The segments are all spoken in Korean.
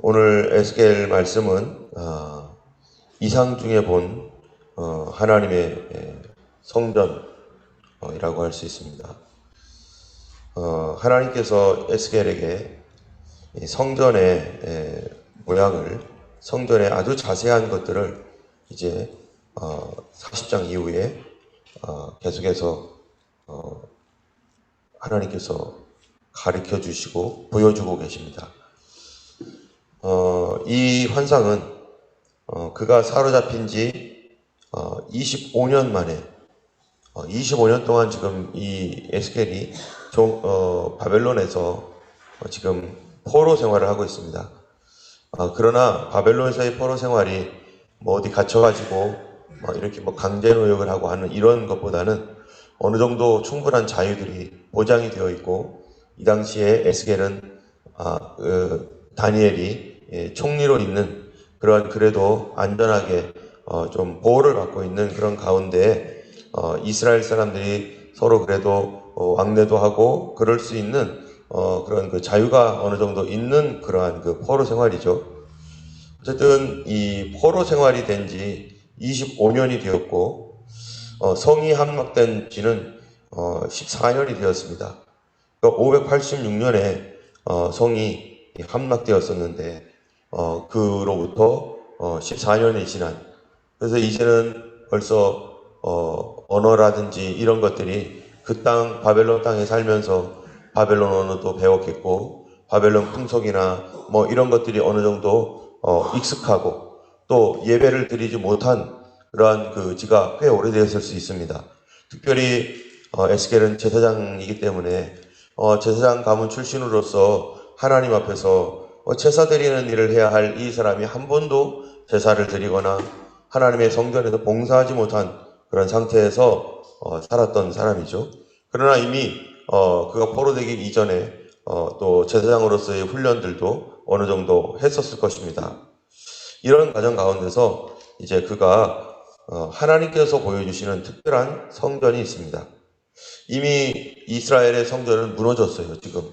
오늘 에스겔 말씀은 이상 중에 본 하나님의 성전이라고 할 수 있습니다. 하나님께서 에스겔에게 성전의 모양을, 성전의 아주 자세한 것들을 이제 40장 이후에 계속해서 하나님께서 가르쳐 주시고 보여주고 계십니다. 이 환상은 그가 사로잡힌 지 25년 만에 25년 동안 지금 이 에스겔이 바벨론에서 지금 포로 생활을 하고 있습니다. 그러나 바벨론에서의 포로 생활이 뭐 어디 갇혀가지고 이렇게 강제 노역을 하고 하는 이런 것보다는 어느 정도 충분한 자유들이 보장이 되어 있고, 이 당시에 에스겔은 다니엘이 총리로 있는 그러한, 그래도 안전하게 좀 보호를 받고 있는 그런 가운데 이스라엘 사람들이 서로 그래도 왕래도 하고 그럴 수 있는 그런 그 자유가 어느 정도 있는 그러한 그 포로 생활이죠. 어쨌든 이 포로 생활이 된 지 25년이 되었고, 성이 함락된 지는 14년이 되었습니다. 586년에 성이 함락되었었는데 그로부터 14년이 지난, 그래서 이제는 벌써 언어라든지 이런 것들이 그 땅 바벨론 땅에 살면서 바벨론 언어도 배웠겠고, 바벨론 풍속이나 뭐 이런 것들이 어느 정도 익숙하고, 또 예배를 드리지 못한 그러한 그 지가 꽤 오래되었을 수 있습니다. 특별히 에스겔은 제사장이기 때문에 제사장 가문 출신으로서 하나님 앞에서 제사 드리는 일을 해야 할 이 사람이 한 번도 제사를 드리거나 하나님의 성전에서 봉사하지 못한 그런 상태에서 살았던 사람이죠. 그러나 이미 그가 포로되기 이전에 또 제사장으로서의 훈련들도 어느 정도 했었을 것입니다. 이런 과정 가운데서 이제 그가 하나님께서 보여주시는 특별한 성전이 있습니다. 이미 이스라엘의 성전은 무너졌어요. 지금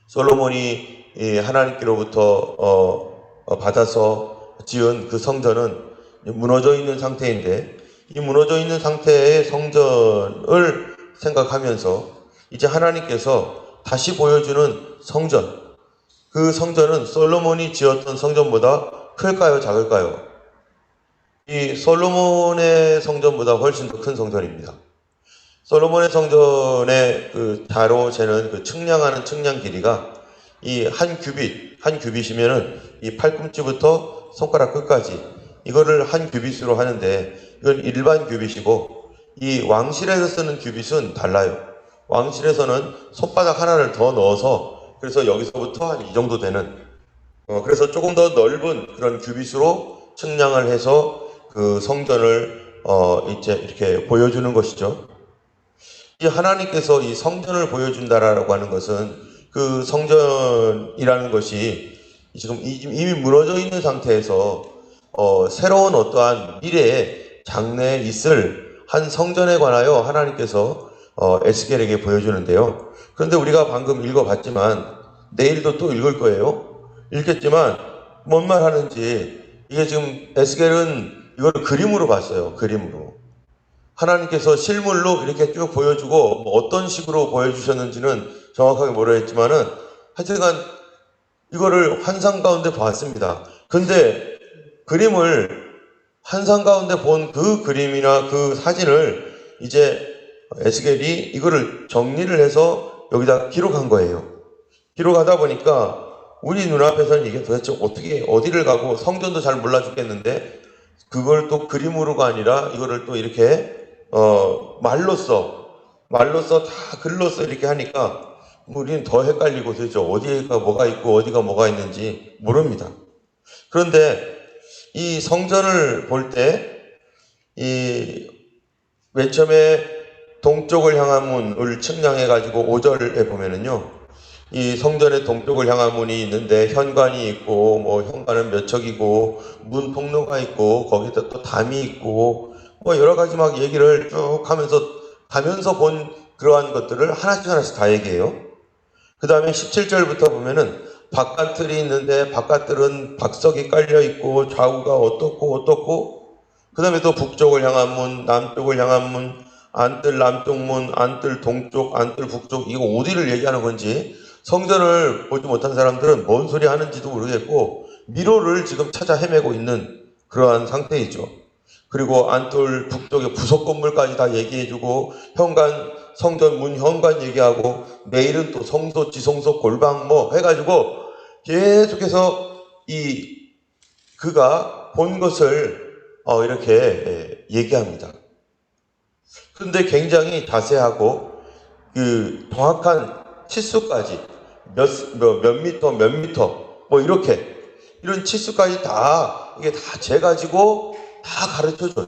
솔로몬이 하나님께로부터 받아서 지은 그 성전은 무너져 있는 상태인데, 이 무너져 있는 상태의 성전을 생각하면서 이제 하나님께서 다시 보여주는 성전, 그 성전은 솔로몬이 지었던 성전보다 클까요, 작을까요? 이 솔로몬의 성전보다 훨씬 더 큰 성전입니다. 솔로몬의 성전의 그 자로 재는 그 측량하는 측량 길이가 이 한 규빗이면은 이 팔꿈치부터 손가락 끝까지 이거를 한 규빗으로 하는데, 이건 일반 규빗이고, 이 왕실에서 쓰는 규빗은 달라요. 왕실에서는 손바닥 하나를 더 넣어서, 그래서 여기서부터 한 이 정도 되는, 그래서 조금 더 넓은 그런 규빗으로 측량을 해서 그 성전을 이제 이렇게 보여주는 것이죠. 이 하나님께서 이 성전을 보여준다라고 하는 것은, 그 성전이라는 것이 지금 이미 무너져 있는 상태에서 새로운 어떠한 미래에 장래에 있을 한 성전에 관하여 하나님께서 에스겔에게 보여주는데요. 그런데 우리가 방금 읽어봤지만, 내일도 또 읽을 거예요. 읽겠지만 뭔 말 하는지, 이게 지금 에스겔은 이걸 그림으로 봤어요. 그림으로. 하나님께서 실물로 이렇게 쭉 보여주고, 어떤 식으로 보여주셨는지는 정확하게 모르겠지만은 하여튼간 이거를 환상 가운데 봤습니다. 근데 그림을 환상 가운데 본 그 그림이나 그 사진을 이제 에스겔이 이거를 정리를 해서 여기다 기록한 거예요. 기록하다 보니까 우리 눈앞에서는 이게 도대체 어떻게 어디를 가고, 성전도 잘 몰라 죽겠는데 그걸 또 그림으로가 아니라 이거를 또 이렇게 말로써 다 글로써 이렇게 하니까 우리는 더 헷갈리고 도대체 어디가 뭐가 있고 어디가 뭐가 있는지 모릅니다. 그런데 이 성전을 볼 때 이 맨 처음에 동쪽을 향한 문을 측량해 가지고 5절에 보면은요, 이 성전의 동쪽을 향한 문이 있는데 현관이 있고, 뭐 현관은 몇 척이고, 문 통로가 있고, 거기다 또 담이 있고, 뭐 여러 가지 막 얘기를 쭉 가면서 본 그러한 것들을 하나씩 다 얘기해요. 그 다음에 17절부터 보면은 바깥틀이 있는데 바깥틀은 박석이 깔려 있고 좌우가 어떻고 그 다음에 또 북쪽을 향한 문, 남쪽을 향한 문, 안뜰 남쪽 문, 안뜰 동쪽, 안뜰 북쪽, 이거 어디를 얘기하는 건지 성전을 보지 못한 사람들은 뭔 소리 하는지도 모르겠고 미로를 지금 찾아 헤매고 있는 그러한 상태이죠. 그리고 안뜰 북쪽의 부속 건물까지 다 얘기해주고 현관, 성전 문 현관 얘기하고 내일은 또 성소, 지성소, 골방 뭐 해가지고 계속해서 그가 본 것을 이렇게 얘기합니다. 그런데 굉장히 자세하고 그 정확한 치수까지 몇 미터 뭐 이렇게 이런 치수까지 다 이게 다 재가지고 다 가르쳐줘요.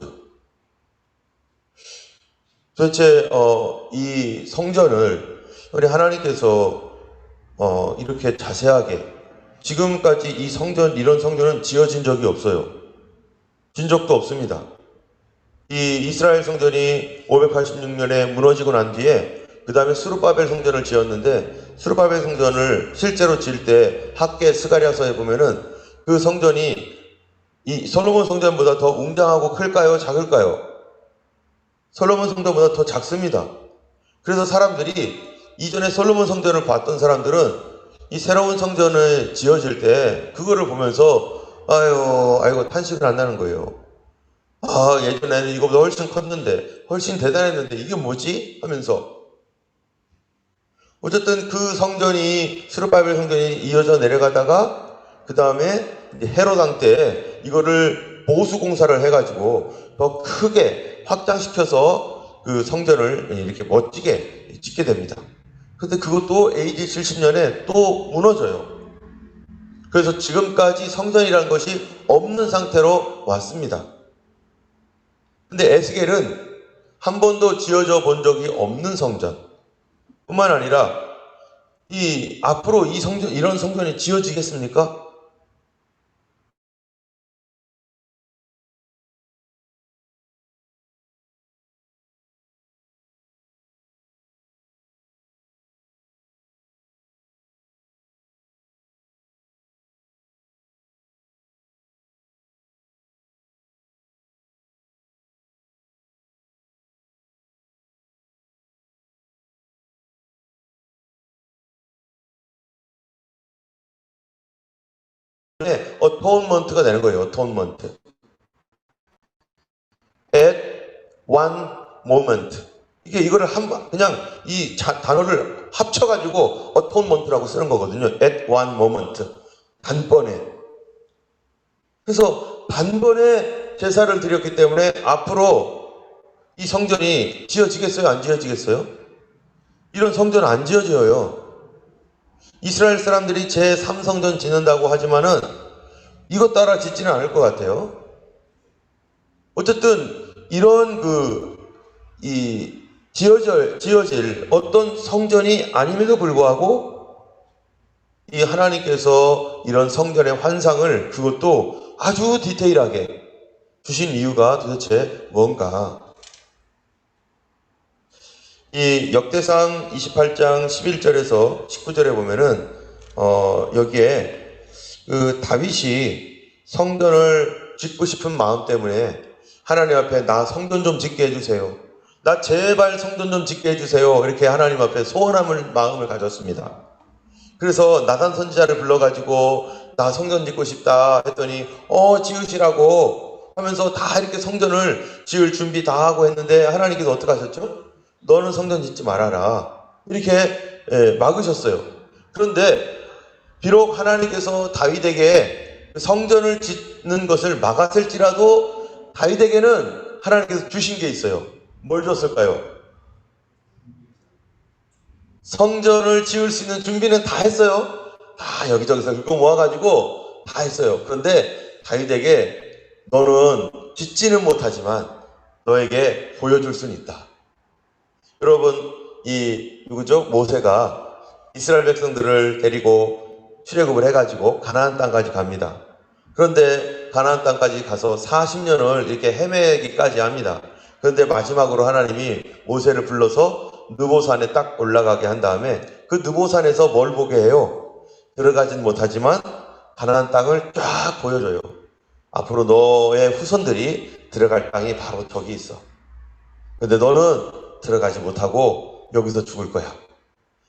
도대체 이 성전을 우리 하나님께서 이렇게 자세하게 지금까지 이런 성전은 지어진 적이 없어요. 진 적도 없습니다. 이 이스라엘 성전이 586년에 무너지고 난 뒤에 그 다음에 스룹바벨 성전을 지었는데 스룹바벨 성전을 실제로 지을 때 학계 스가랴서에 보면은 그 성전이 이 솔로몬 성전보다 더 웅장하고 클까요? 작을까요? 솔로몬 성전보다 더 작습니다. 그래서 사람들이 이전에 솔로몬 성전을 봤던 사람들은 이 새로운 성전을 지어질 때 그거를 보면서 아이고 탄식을 한다는 거예요. 아, 예전에는 이거보다 훨씬 컸는데, 훨씬 대단했는데, 이게 뭐지? 하면서. 어쨌든 그 성전이, 스룹바벨 성전이 이어져 내려가다가, 그 다음에 헤롯 왕 때 이거를 보수공사를 해가지고 더 크게 확장시켜서 그 성전을 이렇게 멋지게 짓게 됩니다. 근데 그것도 AD 70년에 또 무너져요. 그래서 지금까지 성전이라는 것이 없는 상태로 왔습니다. 근데 에스겔은 한 번도 지어져 본 적이 없는 성전 뿐만 아니라 앞으로 이런 성전이 지어지겠습니까? 네, 어토운먼트가 되는 거예요. 어토운먼트. At one moment. 이거를 그냥 이 단어를 합쳐가지고 어토운먼트라고 쓰는 거거든요. At one moment. 단번에. 그래서 단번에 제사를 드렸기 때문에 앞으로 이 성전이 지어지겠어요? 안 지어지겠어요? 이런 성전은 안 지어져요. 이스라엘 사람들이 제3성전 짓는다고 하지만은 이것 따라 짓지는 않을 것 같아요. 어쨌든 이런 지어질 어떤 성전이 아님에도 불구하고 이 하나님께서 이런 성전의 환상을 그것도 아주 디테일하게 주신 이유가 도대체 뭔가? 이 역대상 28장 11절에서 19절에 보면은 여기에 그 다윗이 성전을 짓고 싶은 마음 때문에 하나님 앞에 나 성전 좀 짓게 해주세요. 나 제발 성전 좀 짓게 해주세요. 이렇게 하나님 앞에 소원함을 마음을 가졌습니다. 그래서 나단 선지자를 불러가지고 나 성전 짓고 싶다 했더니 지으시라고 하면서 다 이렇게 성전을 지을 준비 다 하고 했는데 하나님께서 어떻게 하셨죠? 너는 성전 짓지 말아라. 이렇게 막으셨어요. 그런데 비록 하나님께서 다윗에게 성전을 짓는 것을 막았을지라도 다윗에게는 하나님께서 주신 게 있어요. 뭘 줬을까요? 성전을 지을 수 있는 준비는 다 했어요. 다 여기저기서 이거 모아가지고 다 했어요. 그런데 다윗에게 너는 짓지는 못하지만 너에게 보여줄 수는 있다. 여러분, 누구죠? 모세가 이스라엘 백성들을 데리고 출애굽을 해가지고 가나안 땅까지 갑니다. 그런데 가나안 땅까지 가서 40년을 이렇게 헤매기까지 합니다. 그런데 마지막으로 하나님이 모세를 불러서 느보산에 딱 올라가게 한 다음에 그 느보산에서 뭘 보게 해요? 들어가진 못하지만 가나안 땅을 쫙 보여줘요. 앞으로 너의 후손들이 들어갈 땅이 바로 저기 있어. 근데 너는 들어가지 못하고 여기서 죽을 거야.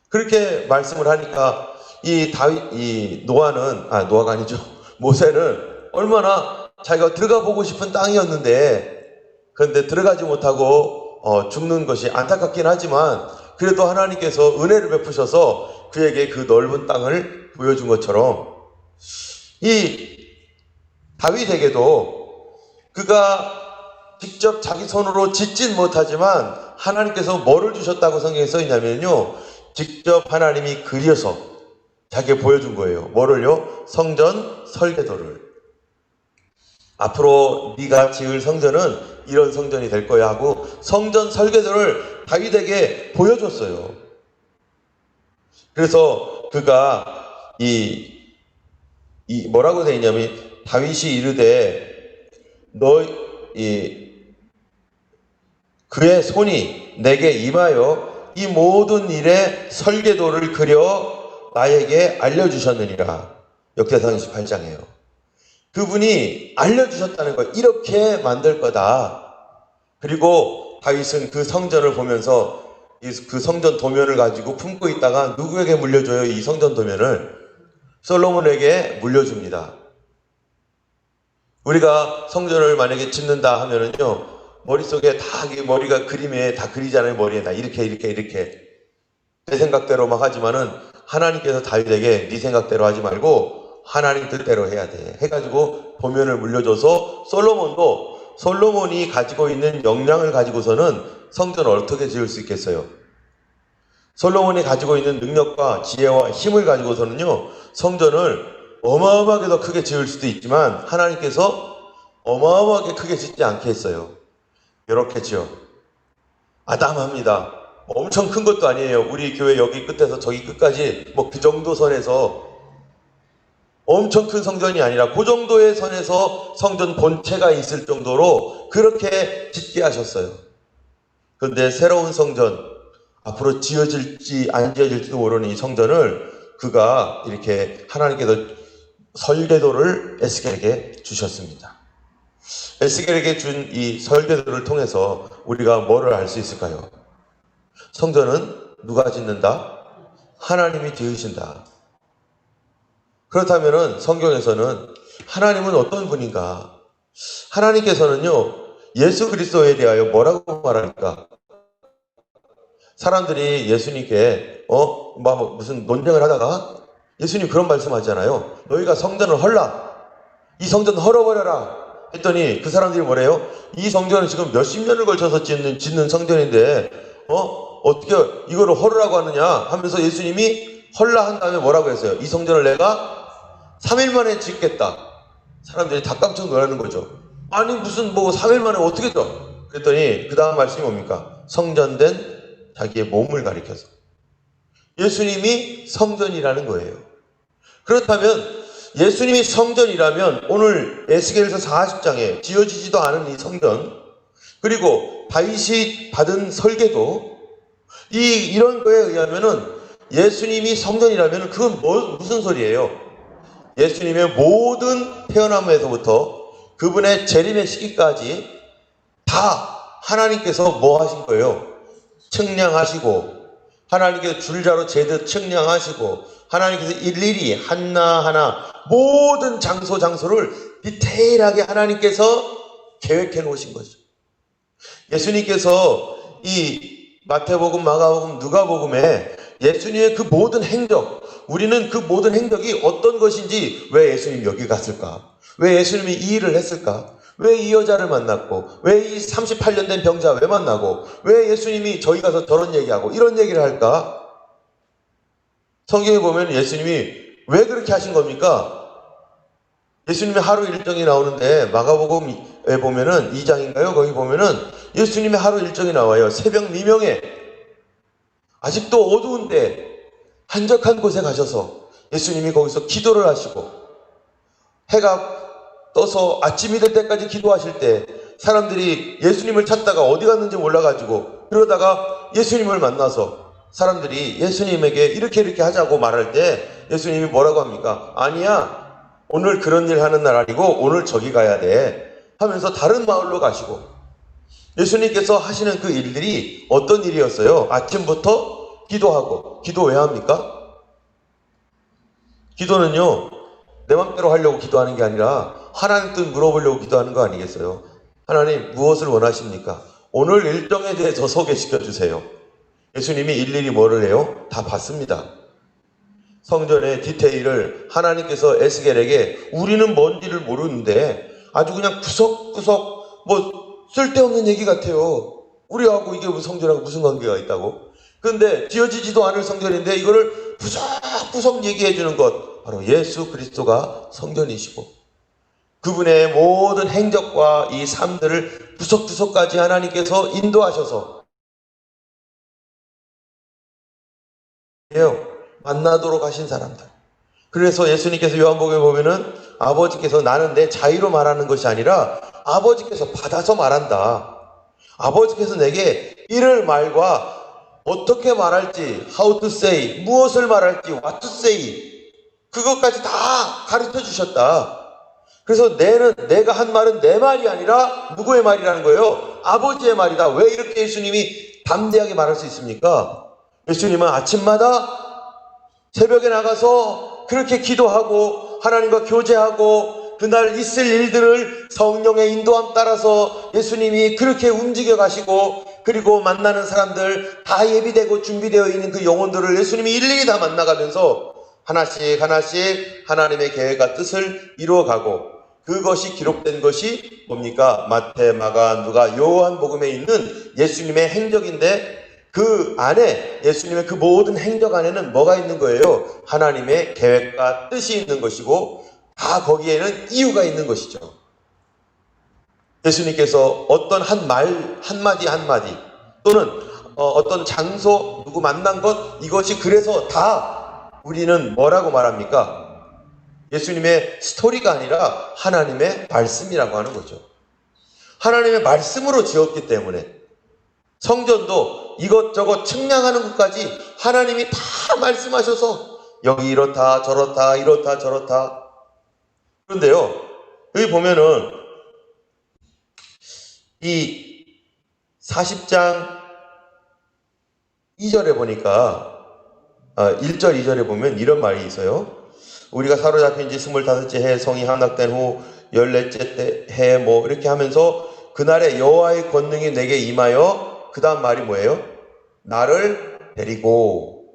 그렇게 말씀을 하니까 이 노아가 아니죠. 모세는 얼마나 자기가 들어가 보고 싶은 땅이었는데, 그런데 들어가지 못하고 죽는 것이 안타깝긴 하지만, 그래도 하나님께서 은혜를 베푸셔서 그에게 그 넓은 땅을 보여준 것처럼, 이 다윗에게도 그가 직접 자기 손으로 짓진 못하지만 하나님께서 뭐를 주셨다고 성경에 써 있냐면요, 직접 하나님이 그려서 자기가 보여준 거예요. 뭐를요? 성전 설계도를. 앞으로 네가 지을 성전은 이런 성전이 될 거야 하고 성전 설계도를 다윗에게 보여줬어요. 그래서 그가 뭐라고 되어 있냐면, 다윗이 이르되 그의 손이 내게 임하여 이 모든 일의 설계도를 그려 나에게 알려주셨느니라. 역대상 28장이에요. 그분이 알려주셨다는 거예요. 이렇게 만들 거다. 그리고 다윗은 그 성전을 보면서 그 성전 도면을 가지고 품고 있다가 누구에게 물려줘요? 이 성전 도면을 솔로몬에게 물려줍니다. 우리가 성전을 만약에 짓는다 하면은요, 머릿속에 머리가 그림에 다 그리잖아요. 머리에 다 이렇게 내 생각대로 막 하지만은 하나님께서 다윗에게 네 생각대로 하지 말고 하나님 뜻대로 해야 돼 해가지고 도면을 물려줘서 솔로몬이 가지고 있는 역량을 가지고서는 성전을 어떻게 지을 수 있겠어요? 솔로몬이 가지고 있는 능력과 지혜와 힘을 가지고서는요, 성전을 어마어마하게 더 크게 지을 수도 있지만 하나님께서 어마어마하게 크게 짓지 않게 했어요. 이렇게 지어 아담합니다. 엄청 큰 것도 아니에요. 우리 교회 여기 끝에서 저기 끝까지 그 정도 선에서 엄청 큰 성전이 아니라 그 정도의 선에서 성전 본체가 있을 정도로 그렇게 짓게 하셨어요. 그런데 새로운 성전, 앞으로 지어질지 안 지어질지도 모르는 이 성전을 그가 이렇게 하나님께서 설계도를 에스겔에게 주셨습니다. 에스겔에게 준 이 설계도를 통해서 우리가 뭐를 알 수 있을까요? 성전은 누가 짓는다? 하나님이 지으신다. 그렇다면 성경에서는 하나님은 어떤 분인가? 하나님께서는요, 예수 그리스도에 대하여 뭐라고 말합니까? 사람들이 예수님께 무슨 논쟁을 하다가 예수님 그런 말씀하잖아요. 너희가 성전을 헐라, 이 성전 헐어버려라 했더니 그 사람들이 뭐래요? 이 성전은 지금 몇십 년을 걸쳐서 짓는 성전인데 어떻게 이거를 헐으라고 하느냐 하면서 예수님이 헐라 한 다음에 뭐라고 했어요? 이 성전을 내가 3일 만에 짓겠다. 사람들이 다 깜짝 놀라는 거죠. 아니 무슨 3일 만에 어떻게 져? 그랬더니 그 다음 말씀이 뭡니까? 성전된 자기의 몸을 가리켜서 예수님이 성전이라는 거예요. 그렇다면 예수님이 성전이라면 오늘 에스겔서 40장에 지어지지도 않은 이 성전, 그리고 다윗이 받은 설계도, 이런 거에 의하면은 예수님이 성전이라면 그건 무슨 소리예요? 예수님의 모든 태어남에서부터 그분의 재림의 시기까지 다 하나님께서 뭐 하신 거예요? 측량하시고, 하나님께서 줄자로 재듯 측량하시고, 하나님께서 일일이 하나하나 모든 장소를 디테일하게 하나님께서 계획해 놓으신 거죠. 예수님께서 이 마태복음, 마가복음, 누가복음에 예수님의 그 모든 행적, 우리는 그 모든 행적이 어떤 것인지, 왜 예수님이 여기 갔을까? 왜 예수님이 이 일을 했을까? 왜 이 여자를 만났고, 왜 이 38년 된 병자 왜 만나고, 왜 예수님이 저희 가서 저런 얘기하고 이런 얘기를 할까? 성경에 보면 예수님이 왜 그렇게 하신 겁니까? 예수님의 하루 일정이 나오는데 마가복음에 보면은 2장인가요? 거기 보면은 예수님의 하루 일정이 나와요. 새벽 미명에 아직도 어두운데 한적한 곳에 가셔서 예수님이 거기서 기도를 하시고, 해가 떠서 아침이 될 때까지 기도하실 때 사람들이 예수님을 찾다가 어디 갔는지 몰라가지고 그러다가 예수님을 만나서 사람들이 예수님에게 이렇게 하자고 말할 때 예수님이 뭐라고 합니까? 아니야. 오늘 그런 일 하는 날 아니고 오늘 저기 가야 돼. 하면서 다른 마을로 가시고, 예수님께서 하시는 그 일들이 어떤 일이었어요? 아침부터 기도하고, 기도 왜 합니까? 기도는요, 내 맘대로 하려고 기도하는 게 아니라 하나님 뜻 물어보려고 기도하는 거 아니겠어요? 하나님 무엇을 원하십니까? 오늘 일정에 대해서 소개시켜 주세요. 예수님이 일일이 뭐를 해요? 다 봤습니다. 성전의 디테일을 하나님께서 에스겔에게, 우리는 뭔지를 모르는데 아주 그냥 구석구석 쓸데없는 얘기 같아요. 우리하고 이게 성전하고 무슨 관계가 있다고? 그런데 지어지지도 않을 성전인데 이거를 구석구석 얘기해 주는 것, 바로 예수 그리스도가 성전이시고 그분의 모든 행적과 이 삶들을 구석구석까지 하나님께서 인도하셔서 만나도록 하신 사람들. 그래서 예수님께서 요한복음에 보면은 아버지께서, 나는 내 자의로 말하는 것이 아니라 아버지께서 받아서 말한다. 아버지께서 내게 이럴 말과 어떻게 말할지, how to say, 무엇을 말할지, what to say, 그것까지 다 가르쳐 주셨다. 그래서 내가 한 말은 내 말이 아니라 누구의 말이라는 거예요? 아버지의 말이다. 왜 이렇게 예수님이 담대하게 말할 수 있습니까? 예수님은 아침마다 새벽에 나가서 그렇게 기도하고 하나님과 교제하고 그날 있을 일들을 성령의 인도함 따라서 예수님이 그렇게 움직여 가시고, 그리고 만나는 사람들 다 예비되고 준비되어 있는 그 영혼들을 예수님이 일일이 다 만나가면서 하나씩 하나님의 계획과 뜻을 이루어가고, 그것이 기록된 것이 뭡니까? 마태, 마가, 누가, 요한복음에 있는 예수님의 행적인데, 그 안에, 예수님의 그 모든 행적 안에는 뭐가 있는 거예요? 하나님의 계획과 뜻이 있는 것이고, 다 거기에는 이유가 있는 것이죠. 예수님께서 어떤 한마디 또는 어떤 장소, 누구 만난 것, 이것이 그래서 다 우리는 뭐라고 말합니까? 예수님의 스토리가 아니라 하나님의 말씀이라고 하는 거죠. 하나님의 말씀으로 지었기 때문에 성전도 이것저것 측량하는 것까지 하나님이 다 말씀하셔서 여기 이렇다 저렇다 이렇다 저렇다. 그런데요, 여기 보면은 이 40장 2절에 보니까 1절 2절에 보면 이런 말이 있어요. 우리가 사로잡힌 지 25째 해 성이 함락된 후 14째 해 이렇게 하면서 그날에 여호와의 권능이 내게 임하여, 그 다음 말이 뭐예요? 나를 데리고,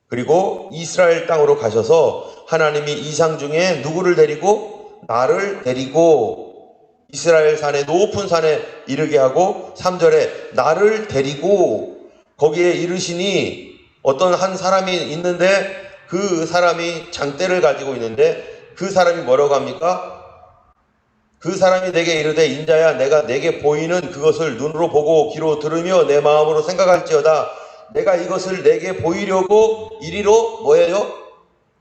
그리고 이스라엘 땅으로 가셔서 하나님이 이상 중에 누구를 데리고? 나를 데리고 이스라엘 산의 높은 산에 이르게 하고, 3절에 나를 데리고 거기에 이르시니, 어떤 한 사람이 있는데 그 사람이 장대를 가지고 있는데 그 사람이 뭐라고 합니까? 그 사람이 내게 이르되, 인자야 내가 내게 보이는 그것을 눈으로 보고 귀로 들으며 내 마음으로 생각할지어다. 내가 이것을 내게 보이려고 이리로 뭐예요?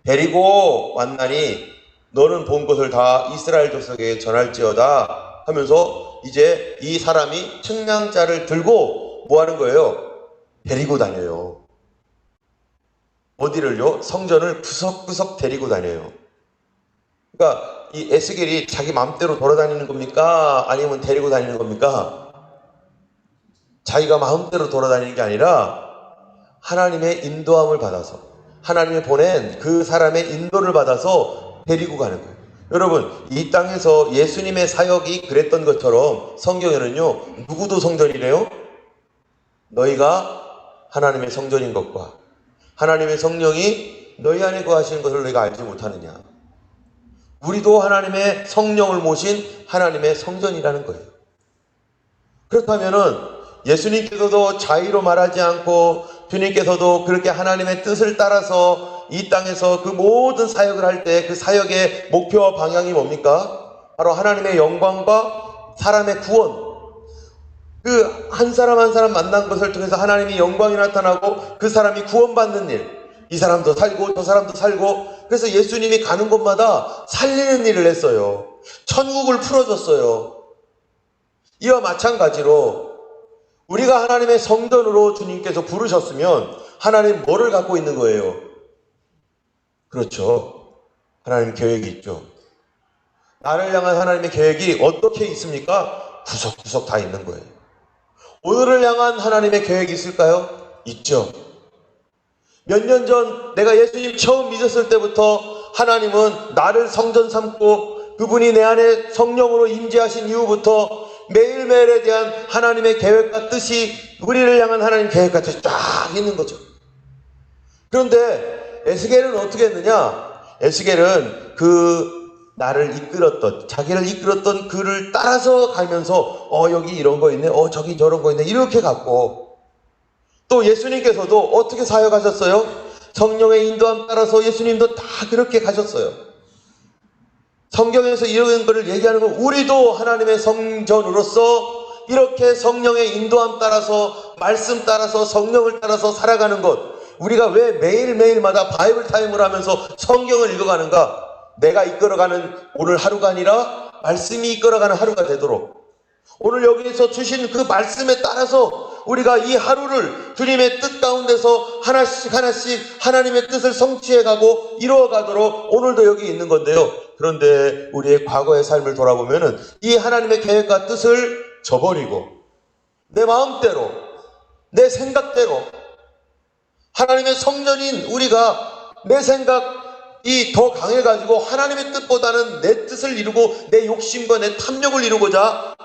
데리고 왔나니 너는 본 것을 다 이스라엘 족속에게 전할지어다 하면서, 이제 이 사람이 측량자를 들고 뭐 하는 거예요? 데리고 다녀요. 어디를요? 성전을 구석구석 데리고 다녀요. 그러니까 이 에스겔이 자기 마음대로 돌아다니는 겁니까? 아니면 데리고 다니는 겁니까? 자기가 마음대로 돌아다니는 게 아니라 하나님의 인도함을 받아서, 하나님이 보낸 그 사람의 인도를 받아서 데리고 가는 거예요. 여러분, 이 땅에서 예수님의 사역이 그랬던 것처럼 성경에는요, 누구도 성전이래요? 너희가 하나님의 성전인 것과 하나님의 성령이 너희 안에 거하시는 것을 너희가 알지 못하느냐. 우리도 하나님의 성령을 모신 하나님의 성전이라는 거예요. 그렇다면은 예수님께서도 자의로 말하지 않고 주님께서도 그렇게 하나님의 뜻을 따라서 이 땅에서 그 모든 사역을 할 때 그 사역의 목표와 방향이 뭡니까? 바로 하나님의 영광과 사람의 구원. 그 한 사람 한 사람 만난 것을 통해서 하나님의 영광이 나타나고 그 사람이 구원받는 일. 이 사람도 살고 저 사람도 살고. 그래서 예수님이 가는 곳마다 살리는 일을 했어요. 천국을 풀어줬어요. 이와 마찬가지로 우리가 하나님의 성전으로 주님께서 부르셨으면 하나님 뭐를 갖고 있는 거예요? 그렇죠. 하나님 계획이 있죠. 나를 향한 하나님의 계획이 어떻게 있습니까? 구석구석 다 있는 거예요. 오늘을 향한 하나님의 계획이 있을까요? 있죠. 몇 년 전 내가 예수님 처음 믿었을 때부터 하나님은 나를 성전 삼고 그분이 내 안에 성령으로 임재하신 이후부터 매일매일에 대한 하나님의 계획과 뜻이 우리를 향한 하나님 계획과 뜻이 쫙 있는 거죠. 그런데 에스겔은 어떻게 했느냐? 에스겔은 나를 이끌었던, 자기를 이끌었던 그를 따라서 가면서 여기 이런 거 있네, 저기 저런 거 있네, 이렇게 갔고, 또 예수님께서도 어떻게 사역하셨어요? 성령의 인도함 따라서 예수님도 다 그렇게 가셨어요. 성경에서 이런 거를 얘기하는 건 우리도 하나님의 성전으로서 이렇게 성령의 인도함 따라서, 말씀 따라서, 성령을 따라서 살아가는 것, 우리가 왜 매일매일마다 바이블 타임을 하면서 성경을 읽어가는가? 내가 이끌어가는 오늘 하루가 아니라 말씀이 이끌어가는 하루가 되도록, 오늘 여기에서 주신 그 말씀에 따라서 우리가 이 하루를 주님의 뜻 가운데서 하나씩 하나씩 하나님의 뜻을 성취해가고 이루어가도록 오늘도 여기 있는 건데요. 그런데 우리의 과거의 삶을 돌아보면은 이 하나님의 계획과 뜻을 저버리고 내 마음대로, 내 생각대로, 하나님의 성전인 우리가 내 생각이 더 강해가지고 하나님의 뜻보다는 내 뜻을 이루고 내 욕심과 내 탐욕을 이루고자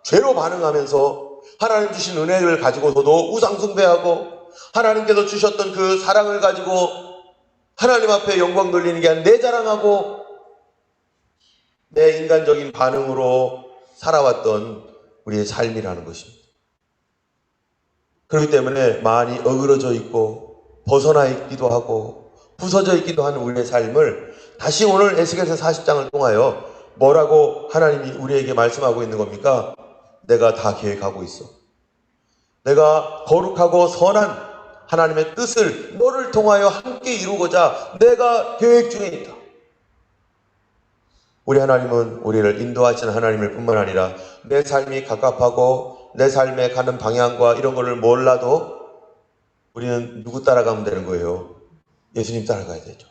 죄로 반응하면서 하나님 주신 은혜를 가지고서도 우상숭배하고 하나님께서 주셨던 그 사랑을 가지고 하나님 앞에 영광 돌리는 게 아니라 내 자랑하고 내 인간적인 반응으로 살아왔던 우리의 삶이라는 것입니다. 그렇기 때문에 많이 어그러져 있고 벗어나 있기도 하고 부서져 있기도 하는 우리의 삶을 다시 오늘 에스겔서 40장을 통하여 뭐라고 하나님이 우리에게 말씀하고 있는 겁니까? 내가 다 계획하고 있어. 내가 거룩하고 선한 하나님의 뜻을 너를 통하여 함께 이루고자 내가 계획 중에 있다. 우리 하나님은 우리를 인도하시는 하나님일 뿐만 아니라 내 삶이 갑갑하고 내 삶에 가는 방향과 이런 거를 몰라도 우리는 누구 따라가면 되는 거예요? 예수님 따라가야 되죠.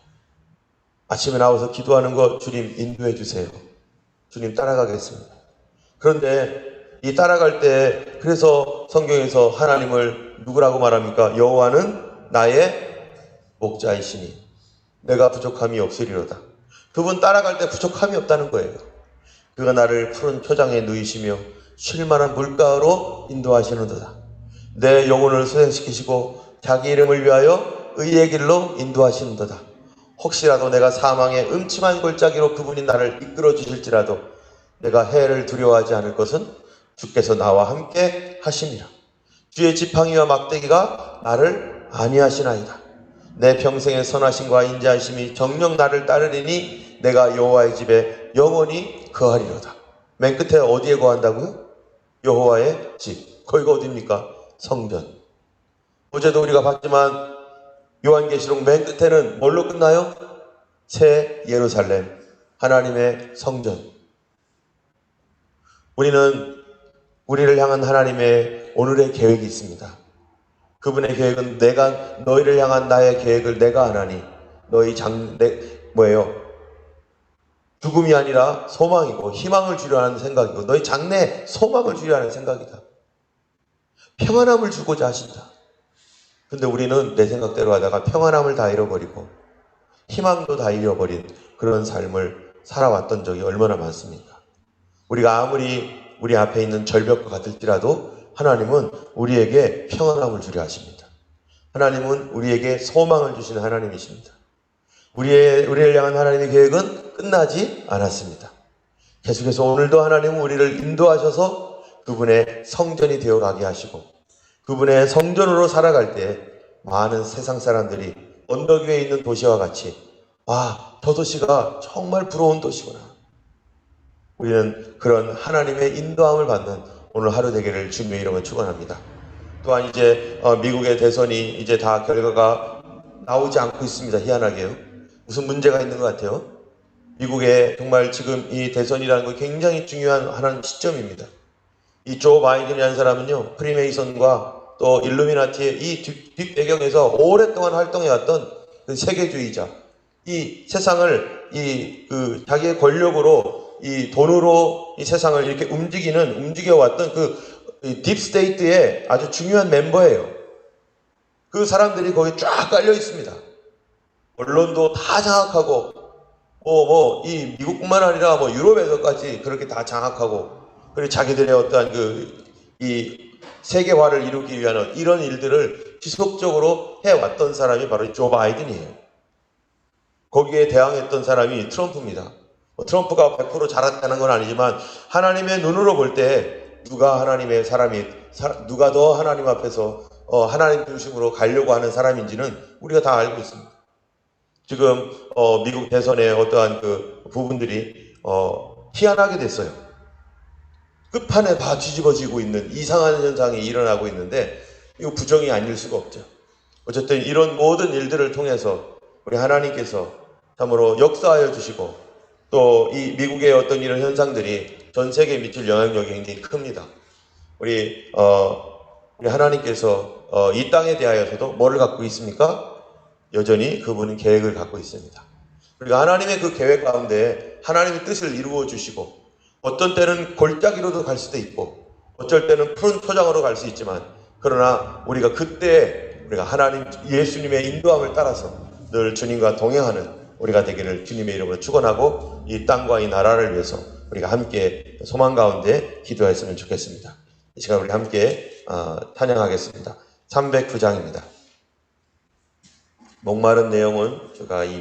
아침에 나와서 기도하는 거 주님 인도해 주세요. 주님 따라가겠습니다. 그런데 이 따라갈 때 그래서 성경에서 하나님을 누구라고 말합니까? 여호와는 나의 목자이시니 내가 부족함이 없으리로다. 그분 따라갈 때 부족함이 없다는 거예요. 그가 나를 푸른 초장에 누이시며 쉴만한 물가로 인도하시는도다. 내 영혼을 소생시키시고 자기 이름을 위하여 의의 길로 인도하시는도다. 혹시라도 내가 사망의 음침한 골짜기로 그분이 나를 이끌어 주실지라도 내가 해를 두려워하지 않을 것은 주께서 나와 함께 하심이라. 주의 지팡이와 막대기가 나를 안위하시나이다. 내 평생의 선하심과 인자하심이 정녕 나를 따르리니 내가 여호와의 집에 영원히 거하리로다. 맨 끝에 어디에 거한다고요? 여호와의 집. 거기가 어디입니까? 성전. 어제도 우리가 봤지만 요한계시록 맨 끝에는 뭘로 끝나요? 새 예루살렘, 하나님의 성전. 우리는 우리를 향한 하나님의 오늘의 계획이 있습니다. 그분의 계획은 내가 너희를 향한 나의 계획을 내가 안 하니 너희 뭐예요? 죽음이 아니라 소망이고 희망을 주려 하는 생각이고 너희 장래에 소망을 주려 하는 생각이다. 평안함을 주고자 하신다. 근데 우리는 내 생각대로 하다가 평안함을 다 잃어버리고 희망도 다 잃어버린 그런 삶을 살아왔던 적이 얼마나 많습니까? 우리가 아무리 우리 앞에 있는 절벽과 같을지라도 하나님은 우리에게 평안함을 주려 하십니다. 하나님은 우리에게 소망을 주시는 하나님이십니다. 우리를 향한 하나님의 계획은 끝나지 않았습니다. 계속해서 오늘도 하나님은 우리를 인도하셔서 그분의 성전이 되어가게 하시고 그분의 성전으로 살아갈 때 많은 세상 사람들이 언덕 위에 있는 도시와 같이 저 도시가 정말 부러운 도시구나. 우리는 그런 하나님의 인도함을 받는 오늘 하루 되기를 주님의 이름으로 축원합니다. 또한 이제 미국의 대선이 이제 다 결과가 나오지 않고 있습니다. 희한하게요. 무슨 문제가 있는 것 같아요. 미국에 정말 지금 이 대선이라는 건 굉장히 중요한 하나의 시점입니다. 이 조 바이든이라는 사람은요, 프리메이슨과 또 일루미나티의 이 뒷배경에서 오랫동안 활동해왔던 그 세계주의자, 이 세상을 자기의 권력으로 이 돈으로 이 세상을 이렇게 움직여왔던 그 딥스테이트의 아주 중요한 멤버예요. 그 사람들이 거기 쫙 깔려 있습니다. 언론도 다 장악하고, 이 미국뿐만 아니라 유럽에서까지 그렇게 다 장악하고, 그리고 자기들의 어떠한 이 세계화를 이루기 위한 이런 일들을 지속적으로 해왔던 사람이 바로 조 바이든이에요. 거기에 대항했던 사람이 트럼프입니다. 트럼프가 100% 잘했다는 건 아니지만 하나님의 눈으로 볼 때 누가 하나님의 사람이, 누가 더 하나님 앞에서 하나님 중심으로 가려고 하는 사람인지는 우리가 다 알고 있습니다. 지금 미국 대선의 어떠한 그 부분들이 희한하게 됐어요. 끝판에 다 뒤집어지고 있는 이상한 현상이 일어나고 있는데 이거 부정이 아닐 수가 없죠. 어쨌든 이런 모든 일들을 통해서 우리 하나님께서 참으로 역사하여 주시고 또 이 미국의 어떤 이런 현상들이 전 세계에 미칠 영향력이 굉장히 큽니다. 우리 하나님께서 이 땅에 대하여서도 뭐를 갖고 있습니까? 여전히 그분은 계획을 갖고 있습니다. 그리고 하나님의 그 계획 가운데 하나님의 뜻을 이루어 주시고 어떤 때는 골짜기로도 갈 수도 있고 어쩔 때는 푸른 토장으로 갈 수 있지만 그러나 우리가 그때 우리가 하나님 예수님의 인도함을 따라서 늘 주님과 동행하는 우리가 되기를 주님의 이름으로 축원하고 이 땅과 이 나라를 위해서 우리가 함께 소망 가운데 기도했으면 좋겠습니다. 이 시간 우리 함께 찬양하겠습니다. 309장입니다. 목마른 내용은 제가 이